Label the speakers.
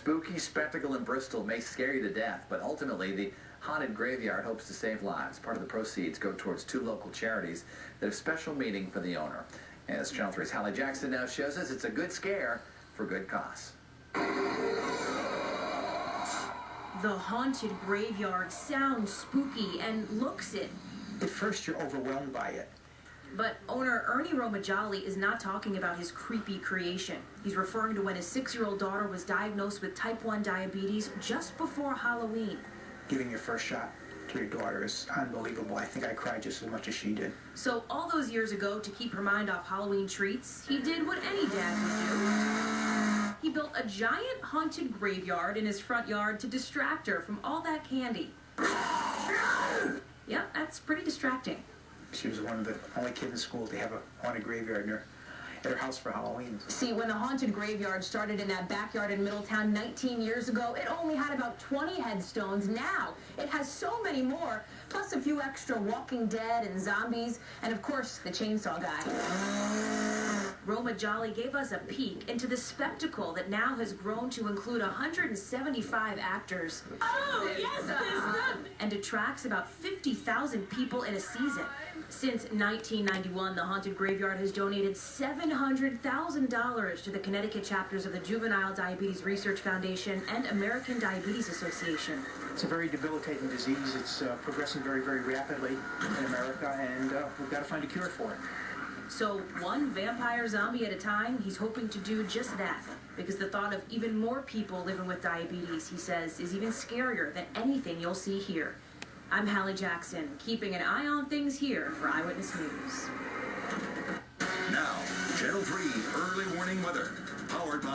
Speaker 1: spooky spectacle in Bristol may scare you to death, but ultimately the haunted graveyard hopes to save lives. Part of the proceeds go towards 2 local charities that have special meaning for the owner. As Channel 3's Hallie Jackson now shows us, it's a good scare for good cause.
Speaker 2: The haunted graveyard sounds spooky and looks it.
Speaker 3: At first, you're overwhelmed by it.
Speaker 2: But owner Ernie Romajali is not talking about his creepy creation. He's referring to when his 6-year-old daughter was diagnosed with type 1 diabetes just before Halloween.
Speaker 3: Giving your first shot to your daughter is unbelievable. I think I cried just as much as she did.
Speaker 2: So all those years ago, to keep her mind off Halloween treats, he did what any dad would do. He built a giant haunted graveyard in his front yard to distract her from all that candy. Yep, that's pretty distracting.
Speaker 3: She was one of the only kids in school to have a haunted graveyard at her house for Halloween.
Speaker 4: See, when the haunted graveyard started in that backyard in Middletown 19 years ago, it only had about 20 headstones. Now, it has so many more, plus a few extra Walking Dead and zombies, and of course, the chainsaw guy.
Speaker 2: Romajali gave us a peek into the spectacle that now has grown to include 175 actors.
Speaker 4: Oh, yes,
Speaker 2: And attracts about 50,000 people in a season. Since 1991, the haunted graveyard has donated $700,000 to the Connecticut chapters of the Juvenile Diabetes Research Foundation and American Diabetes Association.
Speaker 3: It's a very debilitating disease. It's progressing very, very rapidly in America, and we've got to find a cure for it.
Speaker 2: So one vampire zombie at a time, he's hoping to do just that. Because the thought of even more people living with diabetes, he says, is even scarier than anything you'll see here. I'm Hallie Jackson, keeping an eye on things here for Eyewitness News.
Speaker 5: Now, Channel 3 early warning weather, powered by